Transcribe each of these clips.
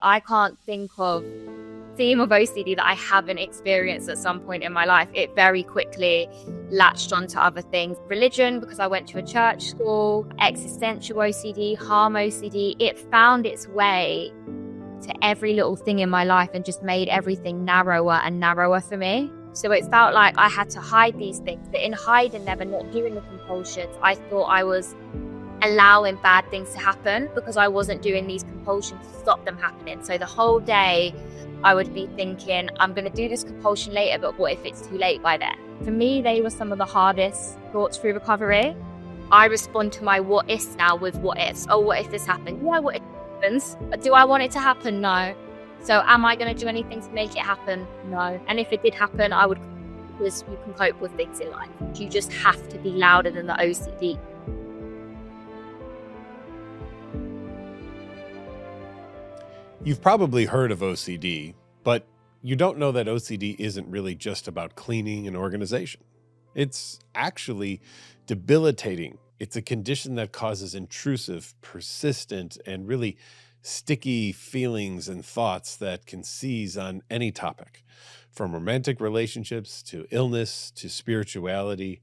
I can't think of theme of OCD that I haven't experienced at some point in my life. It very quickly latched onto other things. Religion, because I went to a church school, existential OCD, harm OCD. It found its way to every little thing in my life and just made everything narrower and narrower for me. So it felt like I had to hide these things. But in hiding them and not doing the compulsions, I thought I was allowing bad things to happen because I wasn't doing these compulsions to stop them happening. So the whole day I would be thinking, I'm going to do this compulsion later, but what if it's too late by then? For me, they were some of the hardest thoughts through recovery. I respond to my what ifs now with what ifs. Oh, what if this happened? Yeah, what if it happens? Do I want it to happen? No. So am I going to do anything to make it happen? No. And if it did happen, I would, because you can cope with things in life. You just have to be louder than the OCD. You've probably heard of OCD, but you don't know that OCD isn't really just about cleaning and organization. It's actually debilitating. It's a condition that causes intrusive, persistent, and really sticky feelings and thoughts that can seize on any topic, from romantic relationships to illness to spirituality,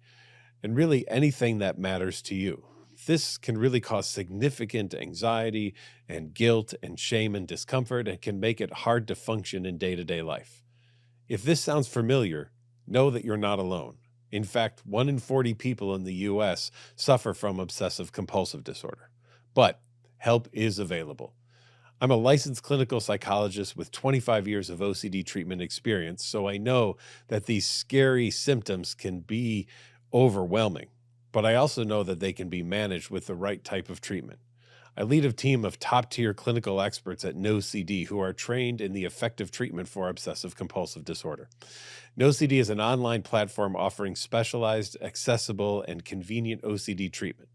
and really anything that matters to you. This can really cause significant anxiety and guilt and shame and discomfort and can make it hard to function in day-to-day life. If this sounds familiar, know that you're not alone. In fact, 1 in 40 people in the U.S. suffer from obsessive compulsive disorder. But help is available. I'm a licensed clinical psychologist with 25 years of OCD treatment experience, so I know that these scary symptoms can be overwhelming. But I also know that they can be managed with the right type of treatment. I lead a team of top-tier clinical experts at NOCD who are trained in the effective treatment for obsessive-compulsive disorder. NOCD is an online platform offering specialized, accessible, and convenient OCD treatment.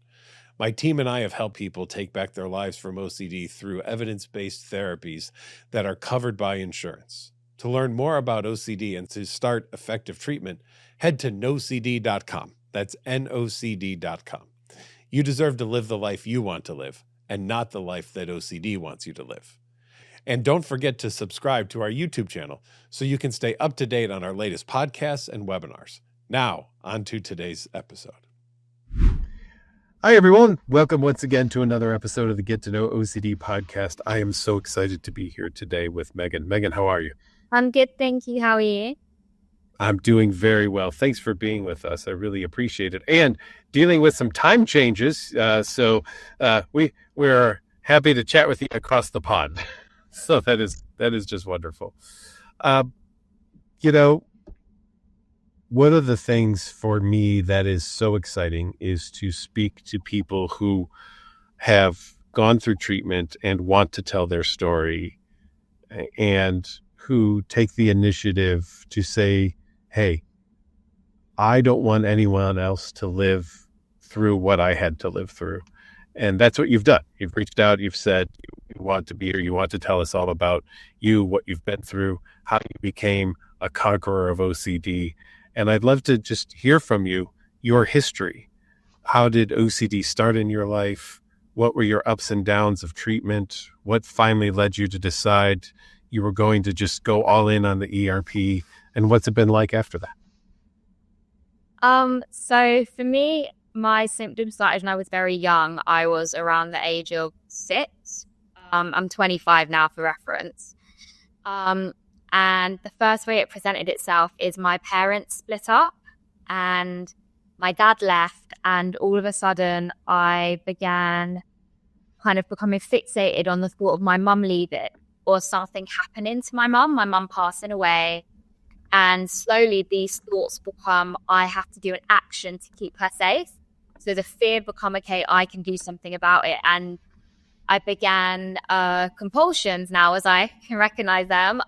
My team and I have helped people take back their lives from OCD through evidence-based therapies that are covered by insurance. To learn more about OCD and to start effective treatment, head to nocd.com. That's NOCD.com. You deserve to live the life you want to live and not the life that OCD wants you to live. And don't forget to subscribe to our YouTube channel so you can stay up to date on our latest podcasts and webinars. Now, on to today's episode. Hi, everyone. Welcome once again to another episode of the Get to Know OCD podcast. I am so excited to be here today with Megan. Megan, how are you? I'm good, thank you. How are you? I'm doing very well. Thanks for being with us. I really appreciate it. And dealing with some time changes. We're happy to chat with you across the pond. So that is just wonderful. One of the things for me that is so exciting is to speak to people who have gone through treatment and want to tell their story and who take the initiative to say, hey, I don't want anyone else to live through what I had to live through. And that's what you've done. You've reached out, you've said you want to be here, you want to tell us all about you, what you've been through, how you became a conqueror of OCD. And I'd love to just hear from you, your history. How did OCD start in your life? What were your ups and downs of treatment? What finally led you to decide you were going to just go all in on the ERP? And what's it been like after that? So for me, my symptoms started when I was very young. I was around the age of 6. I'm 25 now for reference. And the first way it presented itself is my parents split up and my dad left. And all of a sudden I began kind of becoming fixated on the thought of my mum leaving or something happening to my mum passing away. And slowly these thoughts become, I have to do an action to keep her safe. So the fear become, okay, I can do something about it. And I began compulsions now as I can recognize them.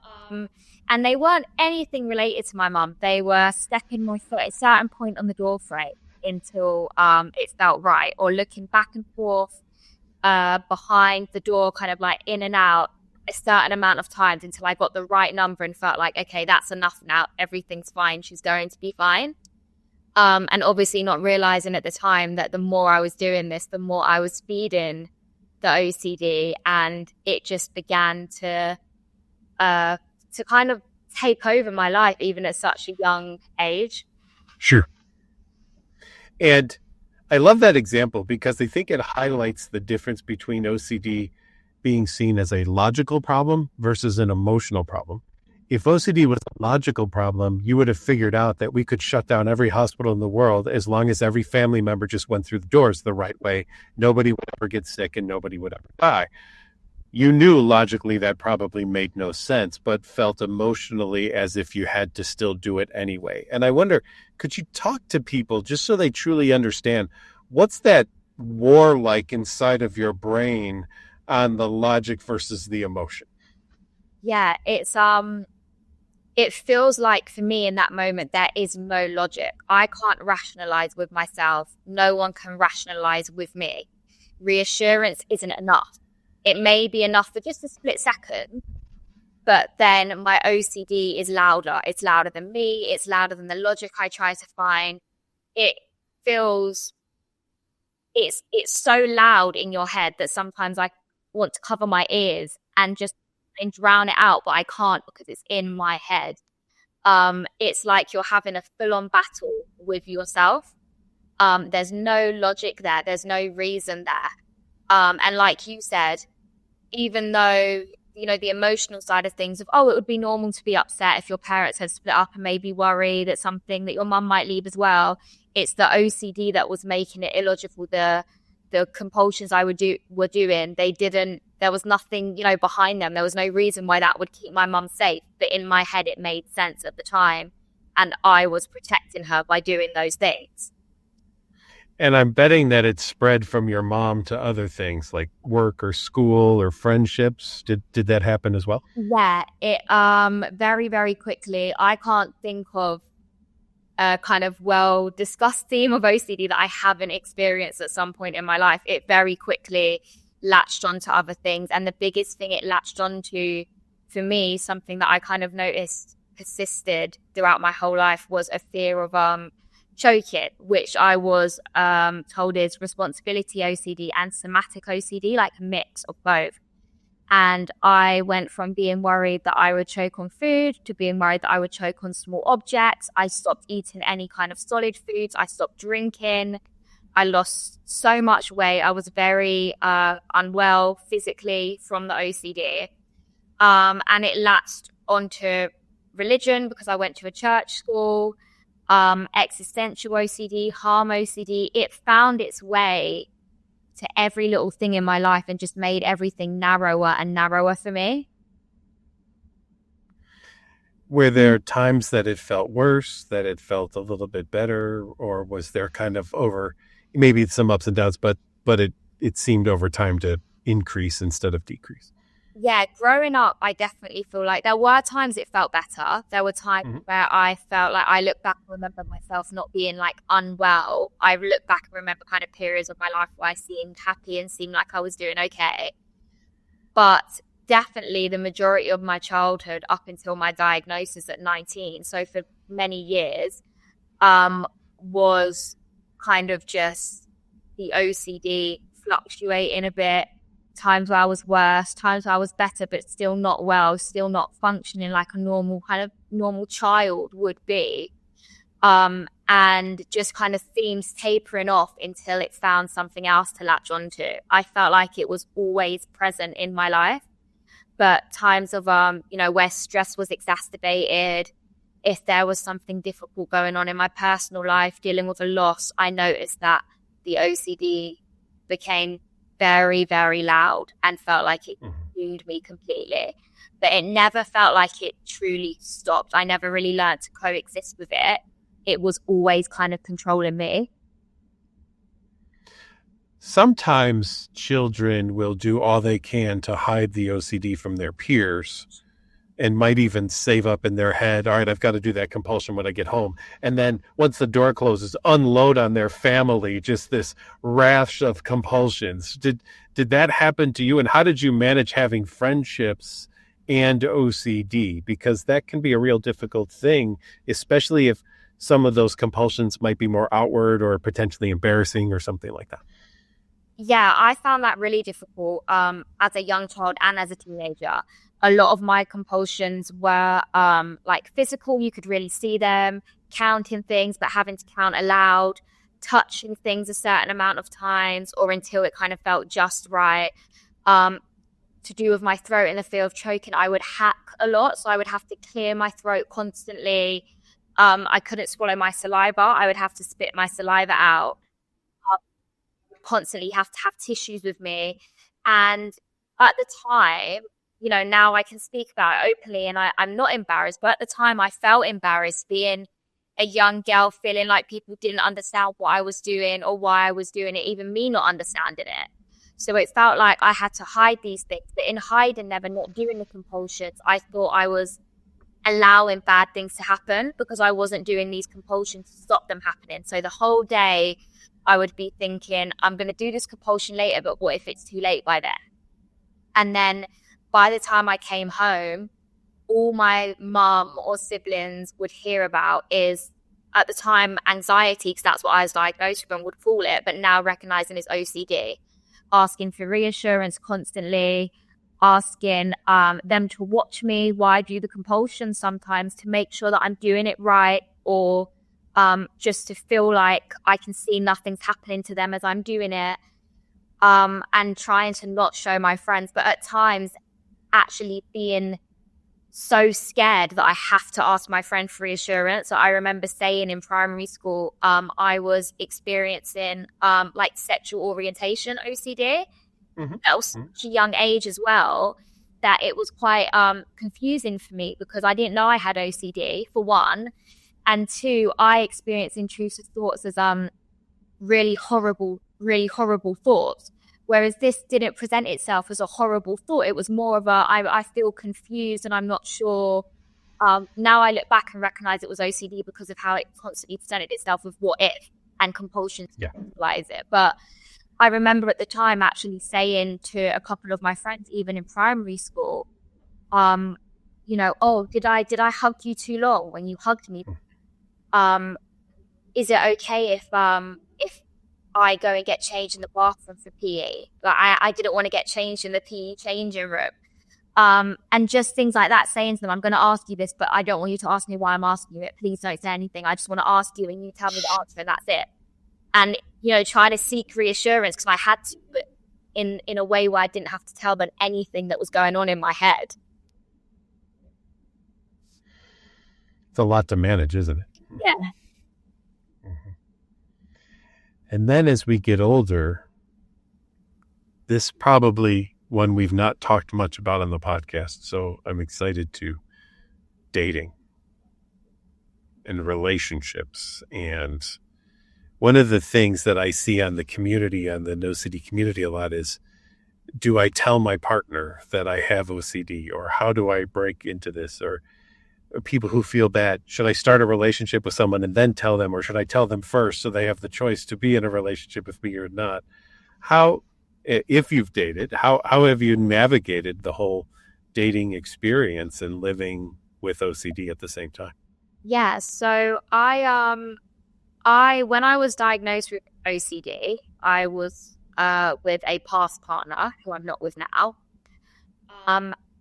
And they weren't anything related to my mum. They were stepping my foot at a certain point on the door frame until it felt right, or looking back and forth behind the door, kind of like in and out a certain amount of times until I got the right number and felt like, okay, that's enough now. Everything's fine. She's going to be fine. And obviously not realizing at the time that the more I was doing this, the more I was feeding the OCD, and it just began to kind of take over my life, even at such a young age. Sure. And I love that example because I think it highlights the difference between OCD being seen as a logical problem versus an emotional problem. If OCD was a logical problem, you would have figured out that we could shut down every hospital in the world as long as every family member just went through the doors the right way. Nobody would ever get sick and nobody would ever die. You knew logically that probably made no sense, but felt emotionally as if you had to still do it anyway. And I wonder, could you talk to people just so they truly understand what's that war like inside of your brain on the logic versus the emotion? Yeah, it feels like for me in that moment there is no logic. I can't rationalize with myself. No one can rationalize with me. Reassurance isn't enough. It may be enough for just a split second, but then my OCD is louder. It's louder than me. It's louder than the logic I try to find. It feels it's so loud in your head that sometimes I want to cover my ears and just and drown it out, but I can't because it's in my head. It's like you're having a full-on battle with yourself. There's no logic there. There's no reason there. And like you said, even though, you know, the emotional side of things of, oh, it would be normal to be upset if your parents had split up and maybe worried at something that your mum might leave as well. It's the OCD that was making it illogical. The compulsions I were doing, there was nothing, you know, behind them. There was no reason why that would keep my mum safe. But in my head, it made sense at the time. And I was protecting her by doing those things. And I'm betting that it spread from your mom to other things like work or school or friendships. Did that happen as well? Yeah, it very, very quickly. I can't think of a kind of well discussed theme of OCD that I haven't experienced at some point in my life. It very quickly latched onto other things. And the biggest thing it latched onto for me, something that I kind of noticed persisted throughout my whole life, was a fear of choking, which I was told is responsibility OCD and somatic OCD, like a mix of both. And I went from being worried that I would choke on food to being worried that I would choke on small objects. I stopped eating any kind of solid foods. I stopped drinking. I lost so much weight. I was very unwell physically from the OCD. And it latched onto religion because I went to a church school. Existential OCD, harm OCD, it found its way to every little thing in my life and just made everything narrower and narrower for me. Were there times that it felt worse, that it felt a little bit better, or was there kind of maybe some ups and downs, but it seemed over time to increase instead of decrease? Yeah, growing up, I definitely feel like there were times it felt better. There were times where I felt like I look back and remember myself not being like unwell. I look back and remember kind of periods of my life where I seemed happy and seemed like I was doing okay. But definitely the majority of my childhood up until my diagnosis at 19, so for many years, was kind of just the OCD fluctuating a bit. Times where I was worse, times where I was better, but still not well, still not functioning like a normal child would be. And just kind of themes tapering off until it found something else to latch onto. I felt like it was always present in my life, but times of, where stress was exacerbated, if there was something difficult going on in my personal life, dealing with a loss, I noticed that the OCD became very, very loud and felt like it consumed me completely. But it never felt like it truly stopped. I never really learned to coexist with it. It was always kind of controlling me. Sometimes children will do all they can to hide the OCD from their peers and might even save up in their head, all right, I've got to do that compulsion when I get home. And then once the door closes, unload on their family just this rash of compulsions. Did that happen to you? And how did you manage having friendships and OCD? Because that can be a real difficult thing, especially if some of those compulsions might be more outward or potentially embarrassing or something like that. Yeah, I found that really difficult as a young child and as a teenager. A lot of my compulsions were like physical, you could really see them, counting things, but having to count aloud, touching things a certain amount of times or until it kind of felt just right. Um, to do with my throat in the fear of choking, I would hack a lot. So I would have to clear my throat constantly. I couldn't swallow my saliva. I would have to spit my saliva out, constantly have to have tissues with me. And at the time, now I can speak about it openly and I'm not embarrassed. But at the time, I felt embarrassed being a young girl, feeling like people didn't understand what I was doing or why I was doing it, even me not understanding it. So it felt like I had to hide these things. But in hiding them and not doing the compulsions, I thought I was allowing bad things to happen because I wasn't doing these compulsions to stop them happening. So the whole day I would be thinking, I'm going to do this compulsion later, but what if it's too late by then? And then by the time I came home, all my mum or siblings would hear about is at the time anxiety, because that's what I was diagnosed with and would call it, but now recognizing as OCD, asking for reassurance constantly, asking them to watch me while I do the compulsion sometimes to make sure that I'm doing it right, or just to feel like I can see nothing's happening to them as I'm doing it, and trying to not show my friends, but at times actually being so scared that I have to ask my friend for reassurance. So I remember saying in primary school, I was experiencing like sexual orientation OCD Mm-hmm. at such a young age as well, that it was quite confusing for me because I didn't know I had OCD for one, and two, I experienced intrusive thoughts as really horrible thoughts. Whereas this didn't present itself as a horrible thought. It was more of I feel confused and I'm not sure. Now I look back and recognize it was OCD because of how it constantly presented itself with what if and compulsion to Yeah. utilize it. But I remember at the time actually saying to a couple of my friends, even in primary school, oh, did I hug you too long when you hugged me? Um, is it okay if I go and get changed in the bathroom for PE? Like I didn't want to get changed in the PE changing room. And just things like that, saying to them, I'm going to ask you this, but I don't want you to ask me why I'm asking you it. Please don't say anything. I just want to ask you and you tell me the answer and that's it. And, trying to seek reassurance because I had to, but in a way where I didn't have to tell them anything that was going on in my head. It's a lot to manage, isn't it? Yeah. Mm-hmm. And then as we get older, this probably one we've not talked much about on the podcast. So I'm excited to dating and relationships. And one of the things that I see on the community, on the NOCD community a lot is, do I tell my partner that I have OCD, or how do I break into this? Or people who feel bad, should I start a relationship with someone and then tell them, or should I tell them first so they have the choice to be in a relationship with me or not? How, if you've dated, how have you navigated the whole dating experience and living with OCD at the same time? Yeah. So when I was diagnosed with OCD, I was with a past partner who I'm not with now.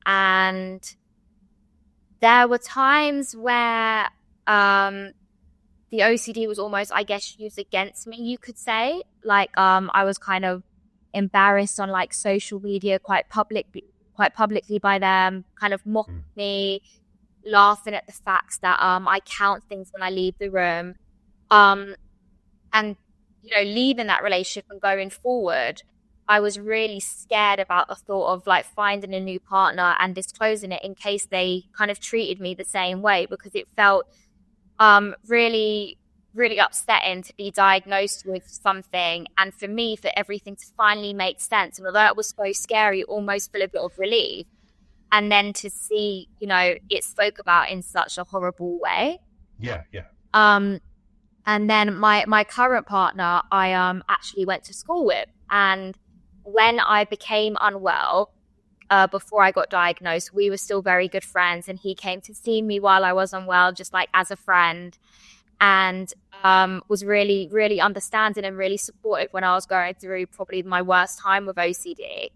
And there were times where the OCD was almost, I guess, used against me, you could say. Like I was kind of embarrassed on like social media quite publicly by them, kind of mocking me, laughing at the facts that I count things when I leave the room. And leaving that relationship and going forward, I was really scared about the thought of like finding a new partner and disclosing it in case they kind of treated me the same way, because it felt really, really upsetting to be diagnosed with something and for me, for everything to finally make sense. And although it was so scary, almost feel a bit of relief. And then to see, it spoke about in such a horrible way. Yeah. And then my current partner, I actually went to school with. And when I became unwell, before I got diagnosed, we were still very good friends. And he came to see me while I was unwell, just like as a friend. and was really, really understanding and really supportive when I was going through probably my worst time with OCD.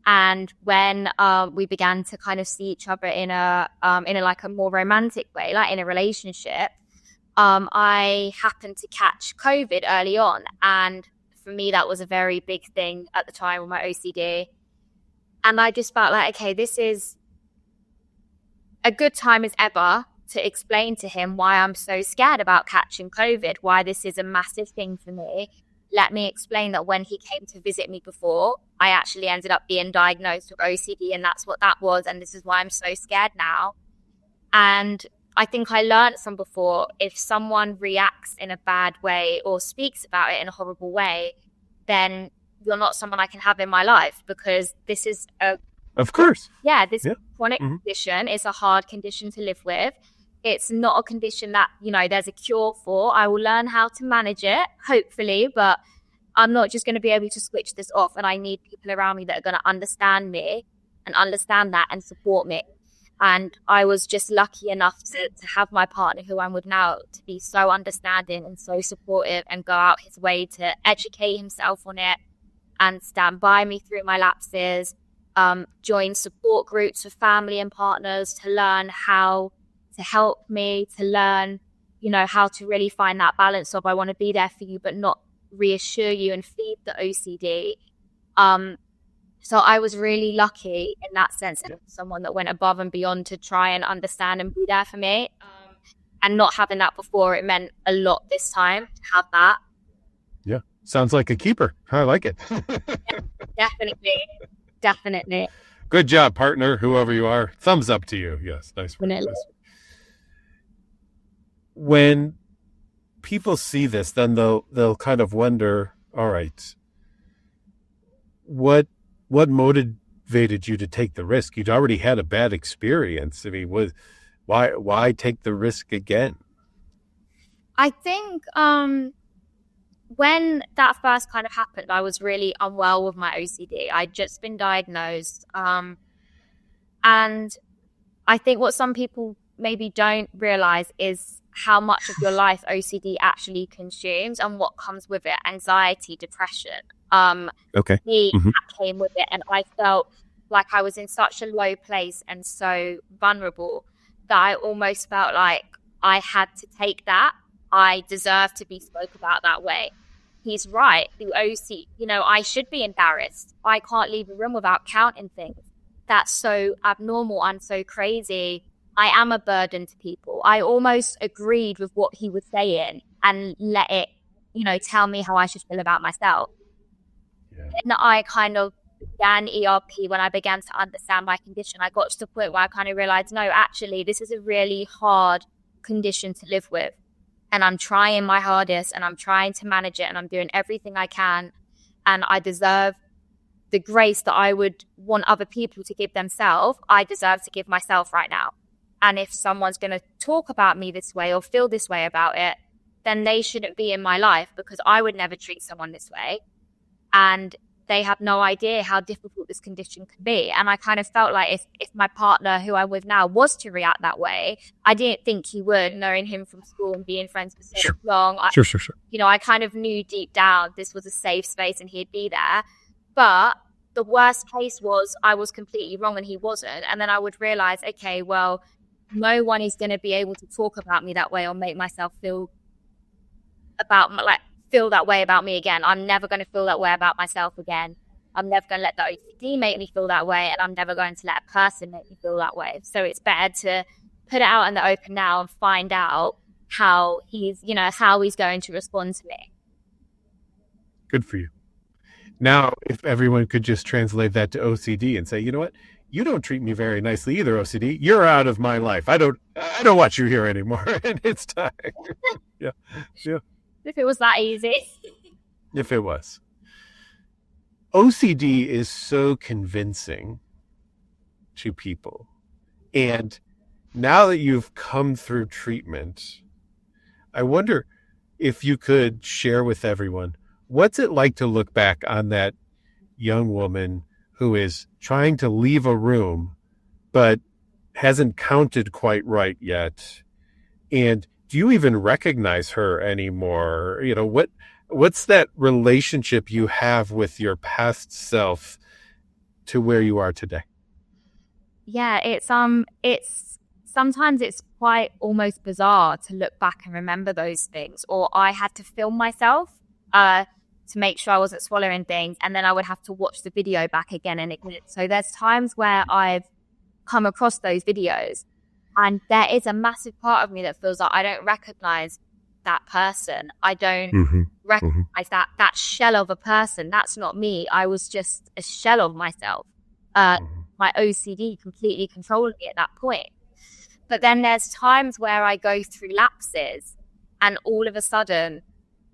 And when we began to kind of see each other in a like a more romantic way, like in a relationship, I happened to catch COVID early on, and for me that was a very big thing at the time with my OCD. And I just felt like, okay, this is a good time as ever to explain to him why I'm so scared about catching COVID, why this is a massive thing for me. Let me explain that when he came to visit me before, I actually ended up being diagnosed with OCD, and that's what that was. And this is why I'm so scared now. And I think I learned from before, if someone reacts in a bad way or speaks about it in a horrible way, then you're not someone I can have in my life, because this is of course. This chronic condition is a hard condition to live with. It's not a condition that, there's a cure for. I will learn how to manage it, hopefully, but I'm not just going to be able to switch this off. And I need people around me that are going to understand me and understand that and support me. And I was just lucky enough to have my partner, who I'm with now, to be so understanding and so supportive and go out his way to educate himself on it and stand by me through my lapses, join support groups with family and partners to learn how to help me, to learn, how to really find that balance of I want to be there for you, but not reassure you and feed the OCD. So I was really lucky in that sense, someone that went above and beyond to try and understand and be there for me. And not having that before, it meant a lot this time to have that. Yeah. Sounds like a keeper. I like it. Yeah, definitely. Good job, partner, whoever you are. Thumbs up to you. Yes, nice work. When people see this, then they'll kind of wonder, all right, what motivated you to take the risk? You'd already had a bad experience. I mean, why take the risk again? I think when that first kind of happened, I was really unwell with my OCD. I'd just been diagnosed. And I think what some people maybe don't realize is how much of your life OCD actually consumes and what comes with it: anxiety, depression. Okay. That came with it, and I felt like I was in such a low place and so vulnerable that I almost felt like I had to take that. I deserve to be spoke about that way. He's right. The OC, I should be embarrassed. I can't leave a room without counting things. That's so abnormal and so crazy. I am a burden to people. I almost agreed with what he was saying and let it, tell me how I should feel about myself. Yeah. And I kind of began ERP when I began to understand my condition. I got to the point where I kind of realized, no, actually, this is a really hard condition to live with. And I'm trying my hardest and I'm trying to manage it and I'm doing everything I can. And I deserve the grace that I would want other people to give themselves. I deserve to give myself right now. And if someone's going to talk about me this way or feel this way about it, then they shouldn't be in my life, because I would never treat someone this way. And they have no idea how difficult this condition can be. And I kind of felt like if my partner, who I'm with now, was to react that way, I didn't think he would, knowing him from school and being friends for so long. Sure. I kind of knew deep down this was a safe space and he'd be there. But the worst case was I was completely wrong and he wasn't. And then I would realize, okay, well, no one is going to be able to talk about me that way or make myself feel that way about me again. I'm never going to feel that way about myself again. I'm never going to let the OCD make me feel that way, and I'm never going to let a person make me feel that way. So it's better to put it out in the open now and find out how he's going to respond to me. Good for you. Now, if everyone could just translate that to OCD and say, you know what? You don't treat me very nicely either, OCD. You're out of my life. I don't want you here anymore. And it's time. Yeah. If it was that easy. If it was. OCD is so convincing to people. And now that you've come through treatment, I wonder if you could share with everyone, what's it like to look back on that young woman who is trying to leave a room but hasn't counted quite right yet, and do you even recognize her anymore? What's that relationship you have with your past self to where you are today? Yeah, it's sometimes it's quite almost bizarre to look back and remember those things. Or I had to film myself to make sure I wasn't swallowing things, and then I would have to watch the video back again and again. So there's times where I've come across those videos, and there is a massive part of me that feels like I don't recognize that person. I don't Mm-hmm. Mm-hmm. recognize that shell of a person. That's not me. I was just a shell of myself. My OCD completely controlled me at that point. But then there's times where I go through lapses, and all of a sudden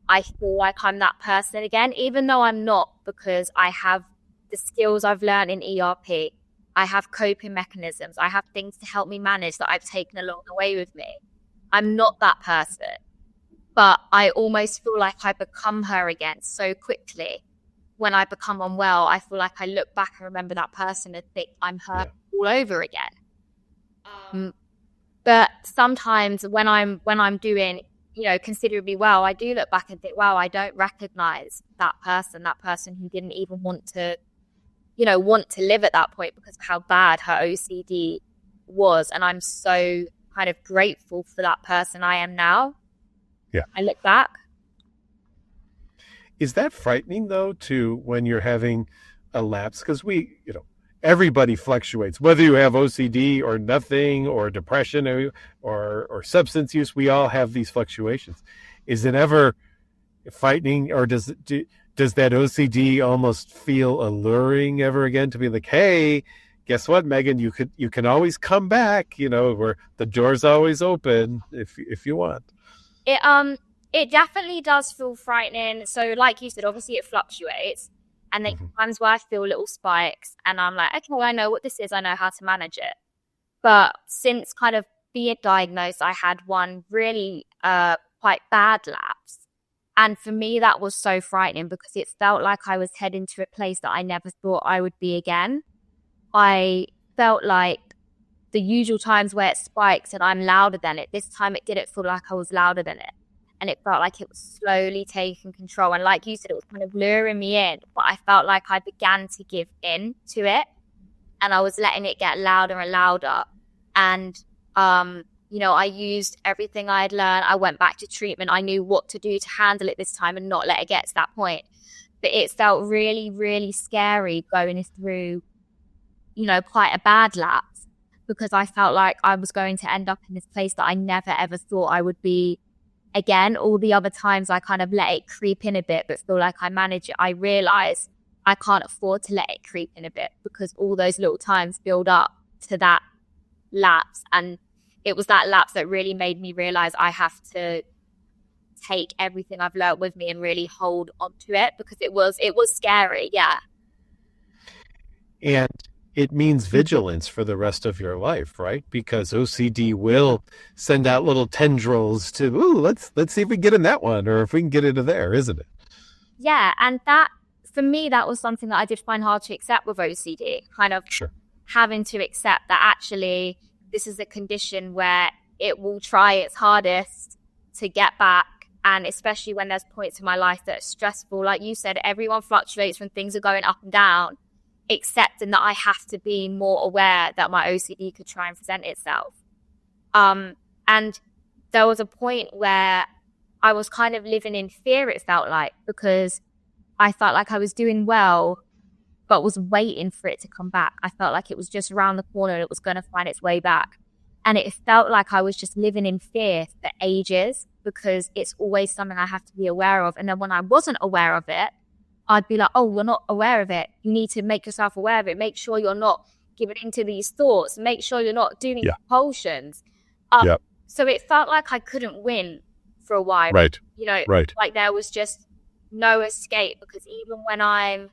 I feel like I'm that person again, even though I'm not, because I have the skills I've learned in ERP. I have coping mechanisms. I have things to help me manage that I've taken along the way with me. I'm not that person, but I almost feel like I become her again so quickly. When I become unwell, I feel like I look back and remember that person and think I'm her all over again. But sometimes when I'm doing, considerably well, I do look back and think, wow, I don't recognize that person who didn't even want to live at that point because of how bad her OCD was. And I'm so kind of grateful for that person I am now. Yeah. I look back. Is that frightening though, to when you're having a lapse? Because everybody fluctuates, whether you have OCD or nothing, or depression or substance use, we all have these fluctuations. Is it ever frightening, or does that OCD almost feel alluring ever again to be like, hey, guess what, Megan, you can always come back, where the door's always open if you want. It definitely does feel frightening. So like you said, obviously it fluctuates. And then times where I feel little spikes and I'm like, okay, well, I know what this is. I know how to manage it. But since kind of being diagnosed, I had one really quite bad lapse. And for me, that was so frightening because it felt like I was heading to a place that I never thought I would be again. I felt like the usual times where it spikes and I'm louder than it, this time it didn't feel like I was louder than it. And it felt like it was slowly taking control. And like you said, it was kind of luring me in, but I felt like I began to give in to it. And I was letting it get louder and louder. And, I used everything I had learned. I went back to treatment. I knew what to do to handle it this time and not let it get to that point. But it felt really, really scary going through, quite a bad lapse, because I felt like I was going to end up in this place that I never, ever thought I would be again. All the other times I kind of let it creep in a bit, but feel like I manage it. I realize I can't afford to let it creep in a bit because all those little times build up to that lapse. And it was that lapse that really made me realize I have to take everything I've learned with me and really hold onto it, because it was scary. Yeah. And it means vigilance for the rest of your life, right? Because OCD will send out little tendrils to, let's see if we can get in that one, or if we can get into there, isn't it? Yeah. And that, for me, that was something that I did find hard to accept with OCD, kind of having to accept that actually this is a condition where it will try its hardest to get back. And especially when there's points in my life that are stressful, like you said, everyone fluctuates when things are going up and down, accepting that I have to be more aware that my OCD could try and present itself. And there was a point where I was kind of living in fear, it felt like, because I felt like I was doing well, but was waiting for it to come back. I felt like it was just around the corner and it was going to find its way back. And it felt like I was just living in fear for ages, because it's always something I have to be aware of. And then when I wasn't aware of it, I'd be like, oh, we're not aware of it. You need to make yourself aware of it. Make sure you're not giving into these thoughts. Make sure you're not doing compulsions. So it felt like I couldn't win for a while. Right. Like there was just no escape, because even when I'm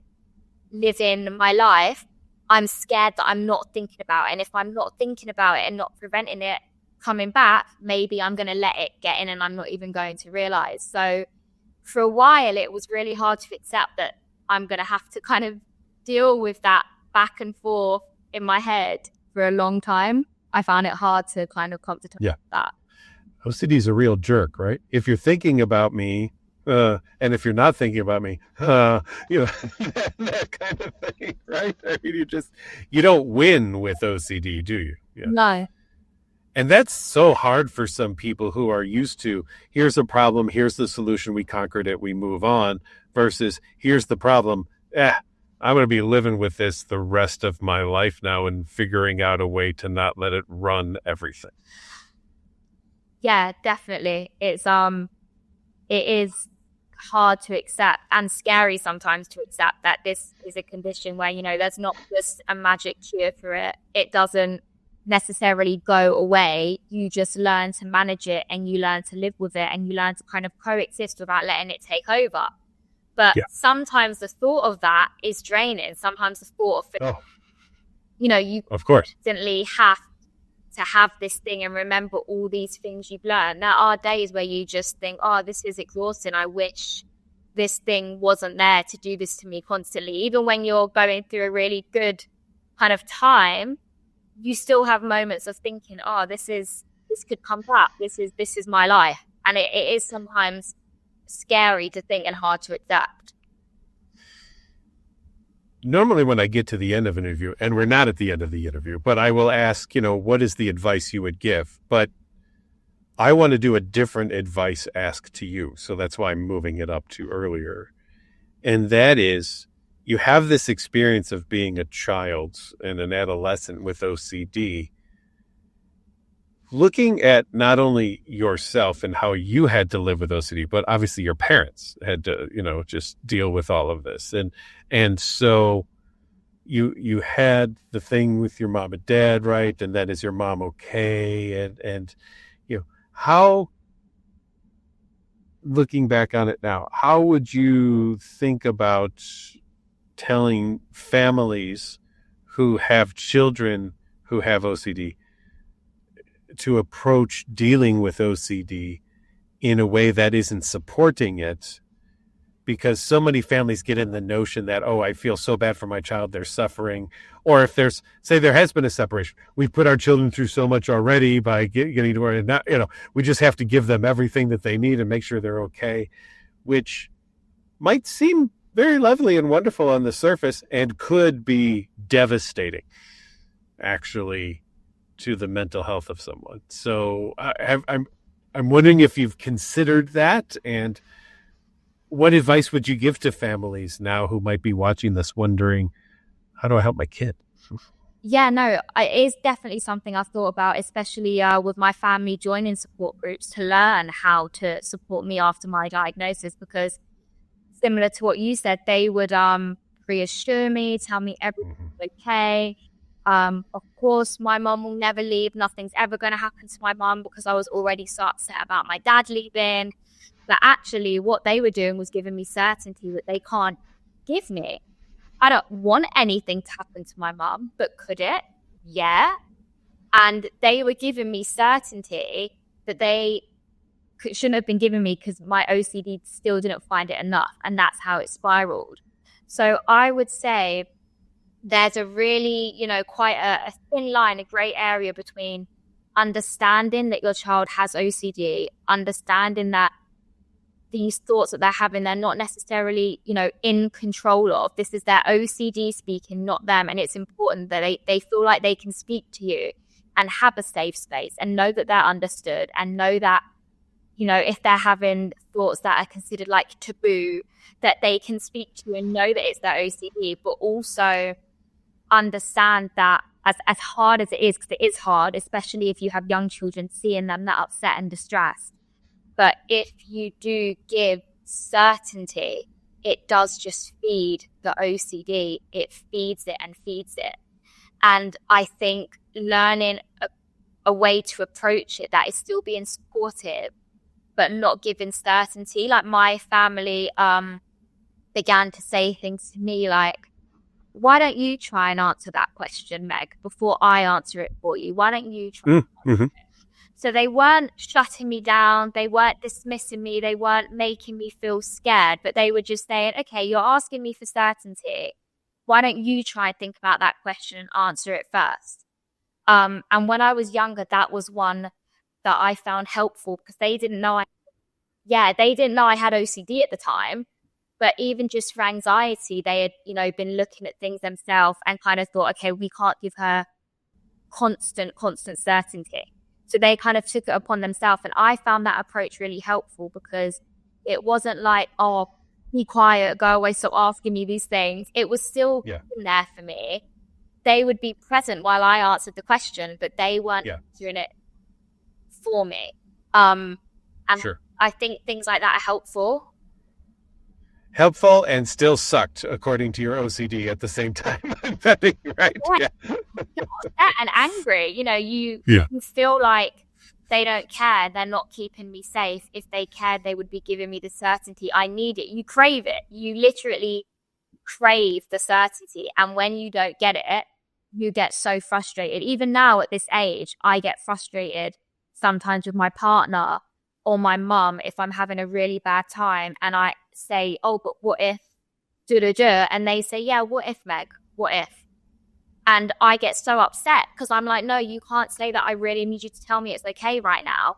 living my life, I'm scared that I'm not thinking about it. And if I'm not thinking about it and not preventing it coming back, maybe I'm going to let it get in and I'm not even going to realize. So for a while, it was really hard to accept that I'm going to have to kind of deal with that back and forth in my head for a long time. I found it hard to kind of come to terms with that. OCD is a real jerk, right? If you're thinking about me, and if you're not thinking about me, you know, that kind of thing, right? I mean, you don't win with OCD, do you? Yeah. No. And that's so hard for some people who are used to, here's a problem, here's the solution, we conquered it, we move on, versus here's the problem, I'm going to be living with this the rest of my life now and figuring out a way to not let it run everything. Yeah, definitely. It is hard to accept and scary sometimes to accept that this is a condition where, there's not just a magic cure for it. It doesn't necessarily go away. You just learn to manage it and you learn to live with it and you learn to kind of coexist without letting it take over. But Yeah. sometimes the thought of that is draining. Sometimes the thought of, you of course constantly have to have this thing and remember all these things you've learned. There are days where you just think, oh, this is exhausting. I wish this thing wasn't there to do this to me constantly. Even when you're going through a really good kind of time, you still have moments of thinking, oh, this could come back. This is my life. And it is sometimes scary to think and hard to adapt. Normally when I get to the end of an interview, and we're not at the end of the interview, but I will ask, what is the advice you would give? But I want to do a different advice ask to you. So that's why I'm moving it up to earlier. And that is, you have this experience of being a child and an adolescent with OCD, looking at not only yourself and how you had to live with OCD, but obviously your parents had to, just deal with all of this. And so you had the thing with your mom and dad, right? And then is your mom okay? And how, looking back on it now, how would you think about telling families who have children who have OCD to approach dealing with OCD in a way that isn't supporting it? Because so many families get in the notion that, oh, I feel so bad for my child, they're suffering. Or if there has been a separation, we've put our children through so much already by getting to where, and now, we just have to give them everything that they need and make sure they're okay, which might seem very lovely and wonderful on the surface and could be devastating, actually, to the mental health of someone. So I'm wondering if you've considered that, and what advice would you give to families now who might be watching this wondering, how do I help my kid? Yeah, no, it is definitely something I've thought about, especially with my family joining support groups to learn how to support me after my diagnosis, because similar to what you said, they would reassure me, tell me everything's okay. Of course, my mom will never leave. Nothing's ever going to happen to my mom, because I was already so upset about my dad leaving. But actually, what they were doing was giving me certainty that they can't give me. I don't want anything to happen to my mom, but could it? Yeah. And they were giving me certainty that they shouldn't have been giving me, because my OCD still didn't find it enough. And that's how it spiraled. So I would say there's a really, quite a thin line, a gray area between understanding that your child has OCD, understanding that these thoughts that they're having, they're not necessarily, in control of. This is their OCD speaking, not them. And it's important that they feel like they can speak to you and have a safe space and know that they're understood, and know that, if they're having thoughts that are considered like taboo, that they can speak to you and know that it's their OCD, but also understand that as hard as it is, because it is hard, especially if you have young children, seeing them that upset and distressed. But if you do give certainty, it does just feed the OCD. It feeds it and feeds it. And I think learning a way to approach it that is still being supportive, but not giving certainty. Like my family began to say things to me like, why don't you try and answer that question, Meg, before I answer it for you? Why don't you try? Mm-hmm. So they weren't shutting me down. They weren't dismissing me. They weren't making me feel scared, but they were just saying, okay, you're asking me for certainty. Why don't you try and think about that question and answer it first? And when I was younger, that was one that I found helpful because they didn't know they didn't know I had OCD at the time. But even just for anxiety, they had, been looking at things themselves and kind of thought, okay, we can't give her constant certainty. So they kind of took it upon themselves. And I found that approach really helpful because it wasn't like, oh, be quiet, go away, stop asking me these things. It was still Yeah. there for me. They would be present while I answered the question, but they weren't doing it for me. And Sure. I think things like that are helpful. Helpful and still sucked, according to your OCD at the same time. I'm betting, right? Yeah. And angry, you feel like they don't care. They're not keeping me safe. If they cared, they would be giving me the certainty. I need it. You crave it. You literally crave the certainty. And when you don't get it, you get so frustrated. Even now at this age, I get frustrated sometimes with my partner or my mum if I'm having a really bad time and I say, oh, but what if, and they say, yeah, what if, Meg? What if? And I get so upset because I'm like, no, you can't say that. I really need you to tell me it's okay right now.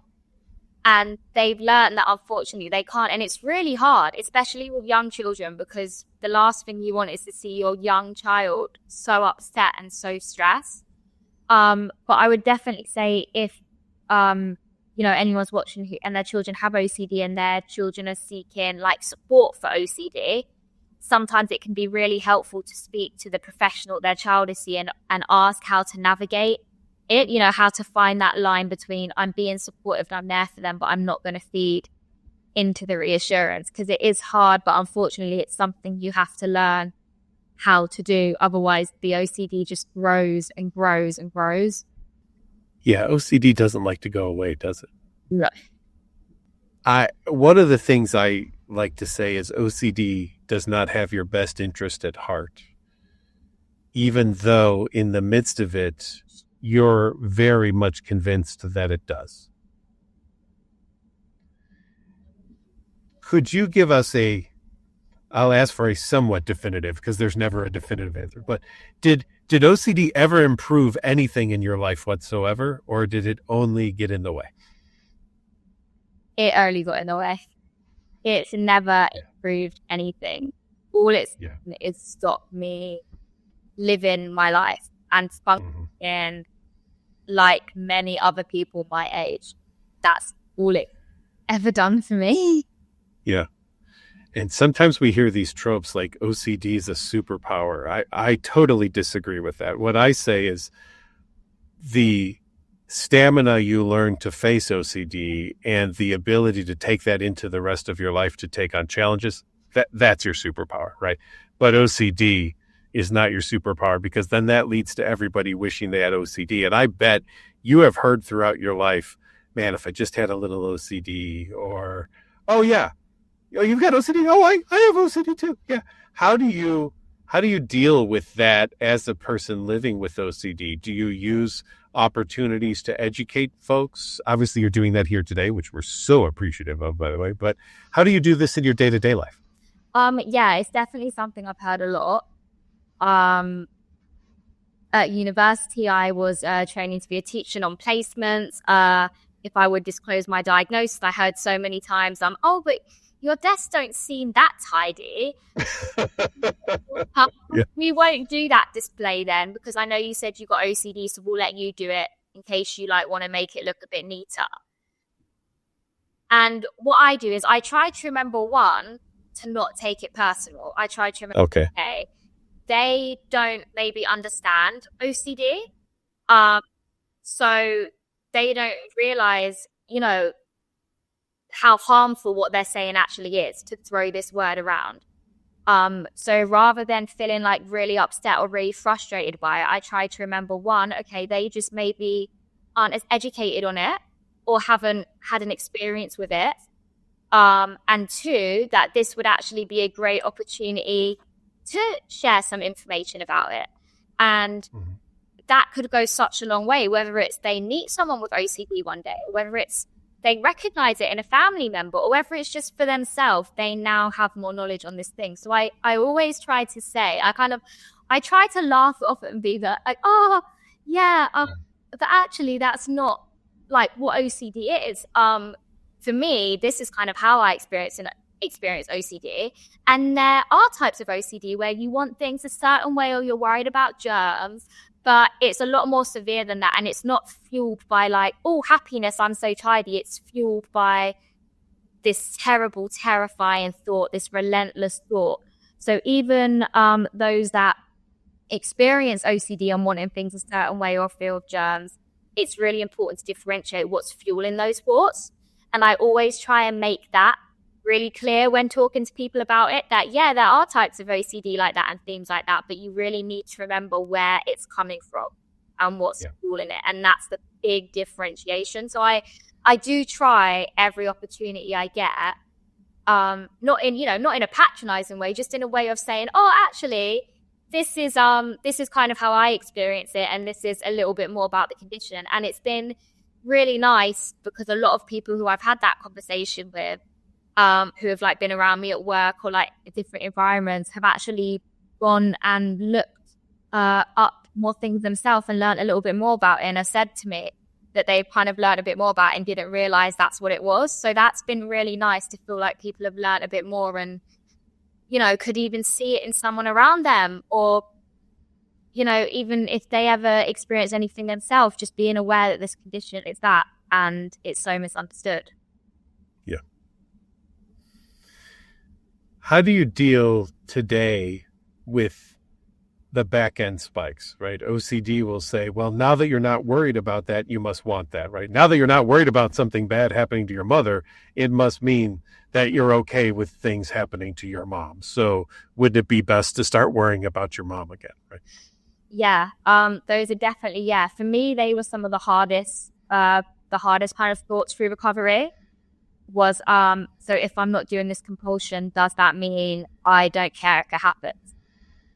And they've learned that unfortunately they can't. And it's really hard, especially with young children, because the last thing you want is to see your young child so upset and so stressed. But I would definitely say if, anyone's watching and their children have OCD and their children are seeking like support for OCD, sometimes it can be really helpful to speak to the professional their child is seeing and ask how to navigate it, how to find that line between I'm being supportive and I'm there for them, but I'm not going to feed into the reassurance, because it is hard, but unfortunately it's something you have to learn how to do. Otherwise, the OCD just grows and grows and grows. Yeah, OCD doesn't like to go away, does it? No. One of the things I like to say is OCD does not have your best interest at heart, even though in the midst of it, you're very much convinced that it does. Could you give us I'll ask for a somewhat definitive, because there's never a definitive answer, but did OCD ever improve anything in your life whatsoever, or did it only get in the way? It only got in the way. It's never improved anything. All it's done is stopped me living my life and functioning like many other people my age. That's all it ever done for me. Yeah. And sometimes we hear these tropes like OCD is a superpower. I totally disagree with that. What I say is the stamina you learn to face OCD and the ability to take that into the rest of your life to take on challenges, that's your superpower, right? But OCD is not your superpower, because then that leads to everybody wishing they had OCD. And I bet you have heard throughout your life, man, if I just had a little OCD, or, oh yeah, you've got OCD. Oh, I have OCD too. Yeah. How do you deal with that as a person living with OCD? Do you use opportunities to educate folks? Obviously, you're doing that here today, which we're so appreciative of, by the way. But how do you do this in your day-to-day life? Yeah, it's definitely something I've heard a lot. At university, I was training to be a teacher on placements. If I would disclose my diagnosis, I heard so many times, oh, but your desks don't seem that tidy. We won't do that display then, because I know you said you got OCD, so we'll let you do it in case you want to make it look a bit neater. And what I do is I try to remember, one, to not take it personal. I try to remember, okay, they don't maybe understand OCD. So they don't realize, how harmful what they're saying actually is, to throw this word around. So rather than feeling like really upset or really frustrated by it, I try to remember, one, okay, they just maybe aren't as educated on it or haven't had an experience with it. And two, that this would actually be a great opportunity to share some information about it. And that could go such a long way, whether it's they meet someone with OCD one day, or whether it's they recognize it in a family member, or whether it's just for themselves, they now have more knowledge on this thing. So I always try to say, I try to laugh off it and be like, oh, yeah, but actually that's not like what OCD is. For me, this is kind of how I experience OCD. And there are types of OCD where you want things a certain way or you're worried about germs, but it's a lot more severe than that. And it's not fueled by like, oh, happiness, I'm so tidy. It's fueled by this terrible, terrifying thought, this relentless thought. So even those that experience OCD and wanting things a certain way or fear of germs, it's really important to differentiate what's fueling those thoughts. And I always try and make that really clear when talking to people about it, that, yeah, there are types of OCD like that and themes like that, but you really need to remember where it's coming from and what's fueling it. And that's the big differentiation. So I do try every opportunity I get, not in a patronizing way, just in a way of saying, oh, actually, this is kind of how I experience it, and this is a little bit more about the condition. And it's been really nice because a lot of people who I've had that conversation with, who have like been around me at work or like different environments, have actually gone and looked up more things themselves and learned a little bit more about it, and have said to me that they've kind of learned a bit more about it and didn't realize that's what it was. So that's been really nice to feel like people have learned a bit more and, could even see it in someone around them, or, even if they ever experience anything themselves, just being aware that this condition is that and it's so misunderstood. Yeah. How do you deal today with the backend spikes, right? OCD will say, well, now that you're not worried about that, you must want that, right? Now that you're not worried about something bad happening to your mother, it must mean that you're okay with things happening to your mom. So wouldn't it be best to start worrying about your mom again, right? Yeah, those are definitely, for me, they were some of the hardest kind of thoughts through recovery was, so if I'm not doing this compulsion, does that mean I don't care if it happens?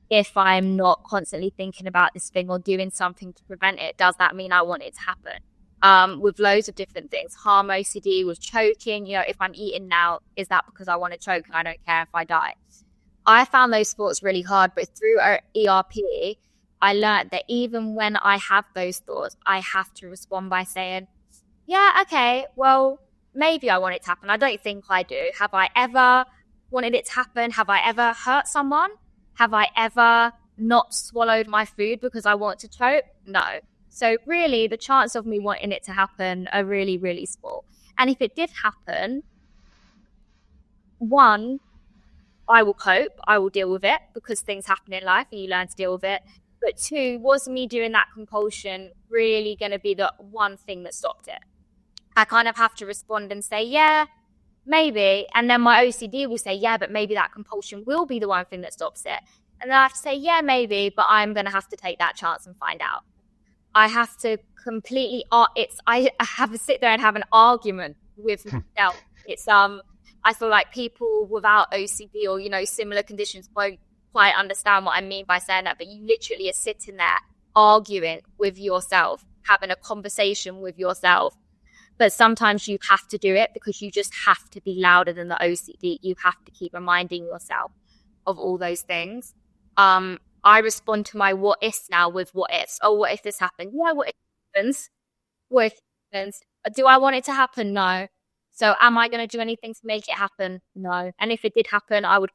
If I'm not constantly thinking about this thing or doing something to prevent it, does that mean I want it to happen? With loads of different things, harm OCD, with choking, if I'm eating now, is that because I want to choke and I don't care if I die? I found those thoughts really hard, but through ERP, I learned that even when I have those thoughts, I have to respond by saying, yeah, okay, well, maybe I want it to happen. I don't think I do. Have I ever wanted it to happen? Have I ever hurt someone? Have I ever not swallowed my food because I want to choke? No. So really, the chance of me wanting it to happen are really, really small. And if it did happen, one, I will cope. I will deal with it because things happen in life and you learn to deal with it. But two, was me doing that compulsion really going to be the one thing that stopped it? I kind of have to respond and say, yeah, maybe. And then my OCD will say, yeah, but maybe that compulsion will be the one thing that stops it. And then I have to say, yeah, maybe, but I'm going to have to take that chance and find out. I have to completely, I have to sit there and have an argument with myself. It's, I feel like people without OCD or, similar conditions won't quite understand what I mean by saying that, but you literally are sitting there arguing with yourself, having a conversation with yourself. But sometimes you have to do it because you just have to be louder than the OCD. You have to keep reminding yourself of all those things. I respond to my what ifs now with what ifs. Oh, what if this happened? Yeah, what if it happens? What if it happens? Do I want it to happen? No. So am I going to do anything to make it happen? No. And if it did happen, I would,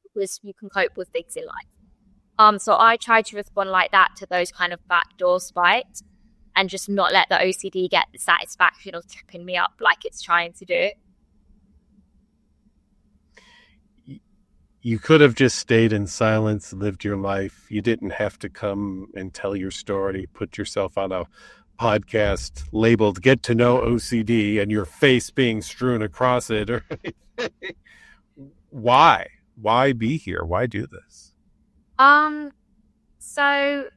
because you can cope with things in life. So I try to respond like that to those kind of backdoor spikes, and just not let the OCD get the satisfaction of tripping me up like it's trying to do. You could have just stayed in silence, lived your life. You didn't have to come and tell your story, put yourself on a podcast labeled Get to Know OCD and your face being strewn across it. Why? Why be here? Why do this? So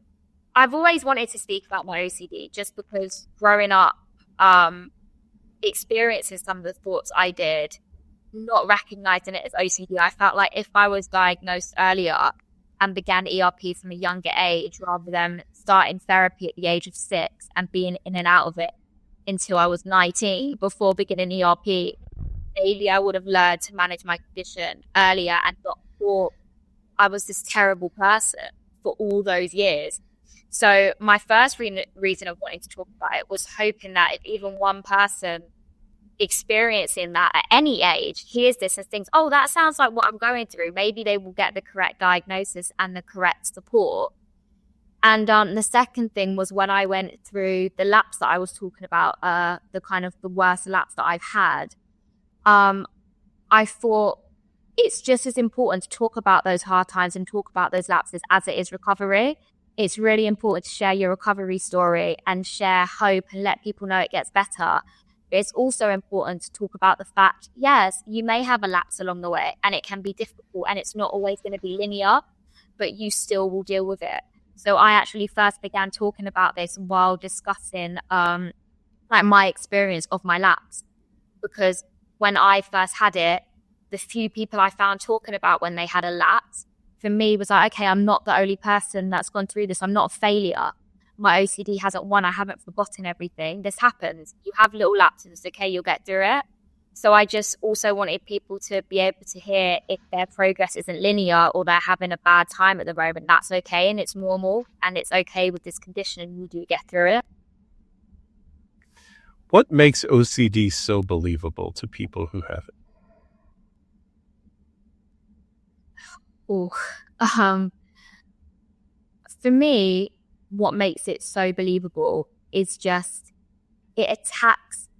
I've always wanted to speak about my OCD just because growing up, experiencing some of the thoughts I did, not recognizing it as OCD, I felt like if I was diagnosed earlier and began ERP from a younger age rather than starting therapy at the age of 6 and being in and out of it until I was 19 before beginning ERP, maybe I would have learned to manage my condition earlier and not thought I was this terrible person for all those years. So my first reason of wanting to talk about it was hoping that if even one person experiencing that at any age hears this and thinks, oh, that sounds like what I'm going through, maybe they will get the correct diagnosis and the correct support. And the second thing was when I went through the lapse that I was talking about, the kind of the worst lapse that I've had, I thought it's just as important to talk about those hard times and talk about those lapses as it is recovery. It's really important to share your recovery story and share hope and let people know it gets better. It's also important to talk about the fact, yes, you may have a lapse along the way and it can be difficult and it's not always going to be linear, but you still will deal with it. So I actually first began talking about this while discussing like my experience of my lapse, because when I first had it, the few people I found talking about when they had a lapse, for me was like, okay, I'm not the only person that's gone through this. I'm not a failure. My OCD hasn't won. I haven't forgotten everything. This happens. You have little lapses. Okay, you'll get through it. So I just also wanted people to be able to hear if their progress isn't linear or they're having a bad time at the moment, that's okay. And it's normal and it's okay with this condition and you do get through it. What makes OCD so believable to people who have it? Oh, for me, what makes it so believable is just it attacks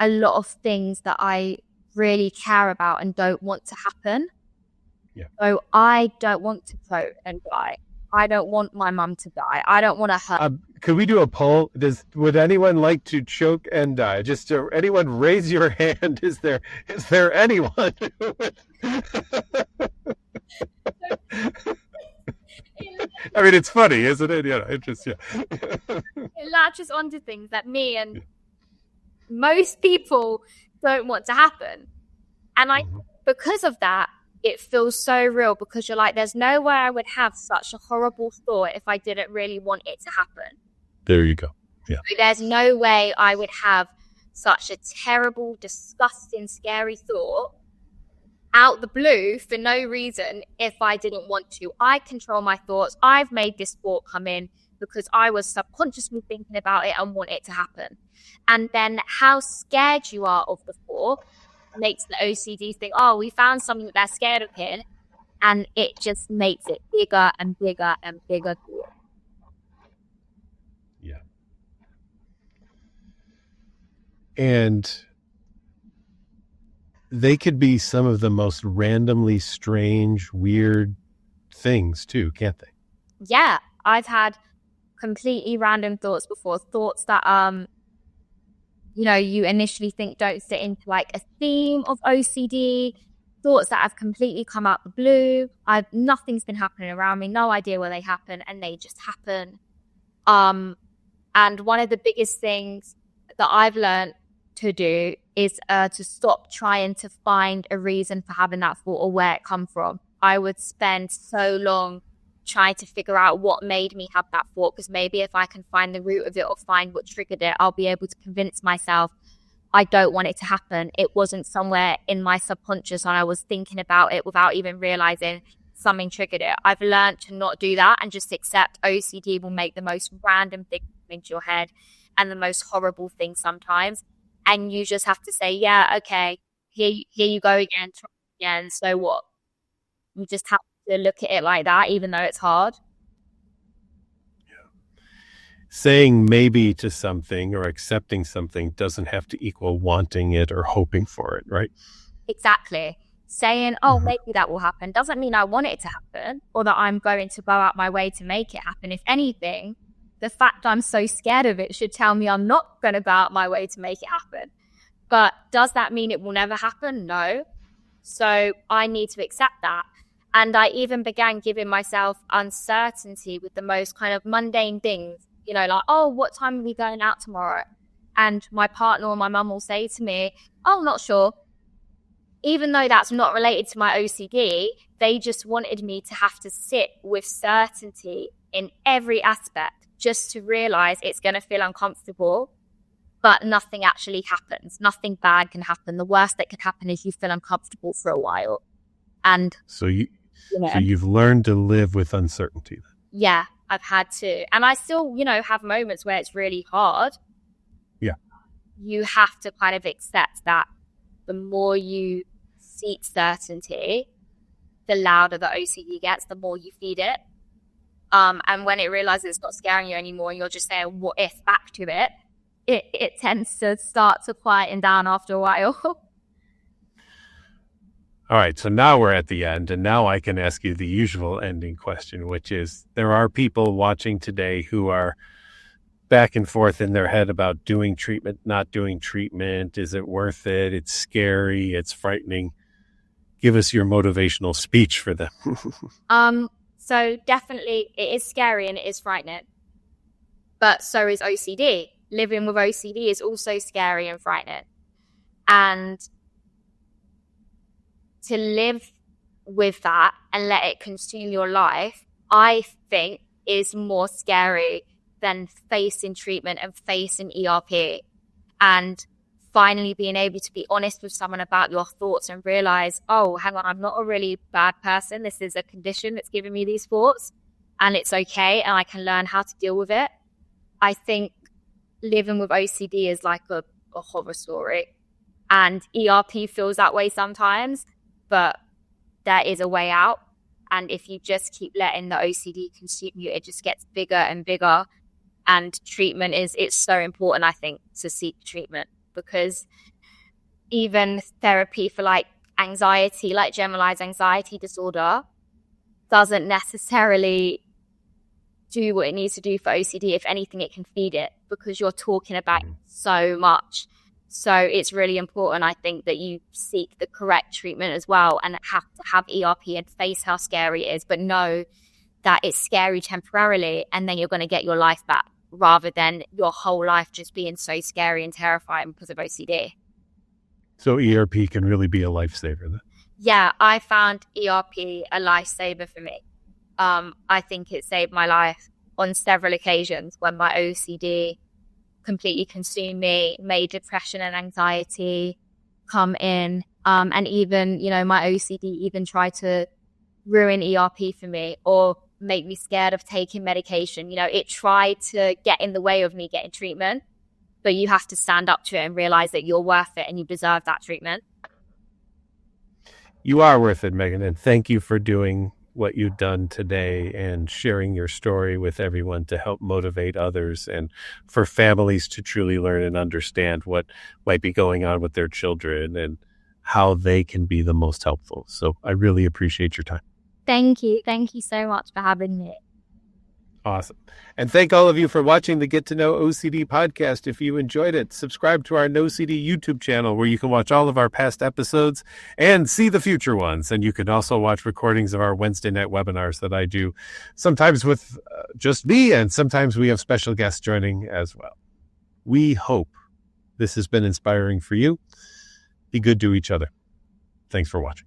a lot of things that I really care about and don't want to happen. Yeah. So I don't want to choke and die. I don't want my mum to die. I don't want to hurt. Could we do a poll? Would anyone like to choke and die? Just anyone raise your hand. Is there anyone? I mean, it's funny, isn't it? Yeah, it just It latches onto things that me and most people don't want to happen. And because of that, it feels so real, because you're like, there's no way I would have such a horrible thought if I didn't really want it to happen. There you go. Yeah. There's no way I would have such a terrible, disgusting, scary thought out the blue for no reason if I didn't want to. I control my thoughts. I've made this thought come in because I was subconsciously thinking about it and want it to happen. And then how scared you are of the thought makes the OCD think, oh, we found something that they're scared of here. And it just makes it bigger and bigger and bigger. Yeah. And they could be some of the most randomly strange, weird things too, can't they? Yeah. I've had completely random thoughts before, thoughts that you initially think don't fit into like a theme of OCD, thoughts that have completely come out the blue. Nothing's been happening around me, no idea where they happen, and they just happen. And one of the biggest things that I've learned to do is to stop trying to find a reason for having that thought or where it come from. I would spend so long trying to figure out what made me have that thought, because maybe if I can find the root of it or find what triggered it, I'll be able to convince myself I don't want it to happen. It wasn't somewhere in my subconscious and I was thinking about it without even realizing something triggered it. I've learned to not do that and just accept OCD will make the most random thing come into your head and the most horrible thing sometimes. And you just have to say, yeah, okay, here you go again, try again. So what? You just have to look at it like that, even though it's hard. Yeah. Saying maybe to something or accepting something doesn't have to equal wanting it or hoping for it, right? Exactly. Saying, oh, maybe that will happen doesn't mean I want it to happen or that I'm going to go out my way to make it happen. If anything, the fact I'm so scared of it should tell me I'm not going to go out my way to make it happen. But does that mean it will never happen? No. So I need to accept that. And I even began giving myself uncertainty with the most kind of mundane things, like, oh, what time are we going out tomorrow? And my partner or my mum will say to me, oh, not sure. Even though that's not related to my OCD, they just wanted me to have to sit with certainty in every aspect just to realize it's going to feel uncomfortable, but nothing actually happens. Nothing bad can happen. The worst that could happen is you feel uncomfortable for a while. And so you've learned to live with uncertainty. Yeah. I've had to, and I still, have moments where it's really hard. Yeah. You have to kind of accept that the more you seek certainty, the louder the OCD gets, the more you feed it. And when it realizes it's not scaring you anymore, and you're just saying what if back to it, it tends to start to quieten down after a while. All right, so now we're at the end, and now I can ask you the usual ending question, which is, there are people watching today who are back and forth in their head about doing treatment, not doing treatment. Is it worth it? It's scary. It's frightening. Give us your motivational speech for them. So definitely it is scary and it is frightening, but so is OCD. Living with OCD is also scary and frightening. And to live with that and let it consume your life, I think is more scary than facing treatment and facing ERP and finally being able to be honest with someone about your thoughts and realize, oh, hang on, I'm not a really bad person. This is a condition that's giving me these thoughts and it's okay. And I can learn how to deal with it. I think living with OCD is like a horror story, and ERP feels that way sometimes. But there is a way out. And if you just keep letting the OCD consume you, it just gets bigger and bigger. And treatment it's so important, I think, to seek treatment, because even therapy for like anxiety, like generalized anxiety disorder, doesn't necessarily do what it needs to do for OCD. If anything, it can feed it, because you're talking about so much. So it's really important, I think, that you seek the correct treatment as well and have to have ERP and face how scary it is, but know that it's scary temporarily and then you're going to get your life back, rather than your whole life just being so scary and terrifying because of OCD. So ERP can really be a lifesaver then? Yeah, I found ERP a lifesaver for me. I think it saved my life on several occasions when my OCD completely consumed me, made depression and anxiety come in. And even, my OCD even tried to ruin ERP for me or make me scared of taking medication. It tried to get in the way of me getting treatment, but you have to stand up to it and realize that you're worth it and you deserve that treatment. You are worth it, Megan, and thank you for doing what you've done today and sharing your story with everyone to help motivate others and for families to truly learn and understand what might be going on with their children and how they can be the most helpful. So I really appreciate your time. Thank you. Thank you so much for having me. Awesome. And thank all of you for watching the Get to Know OCD podcast. If you enjoyed it, subscribe to our NOCD YouTube channel where you can watch all of our past episodes and see the future ones. And you can also watch recordings of our Wednesday night webinars that I do, sometimes with just me, and sometimes we have special guests joining as well. We hope this has been inspiring for you. Be good to each other. Thanks for watching.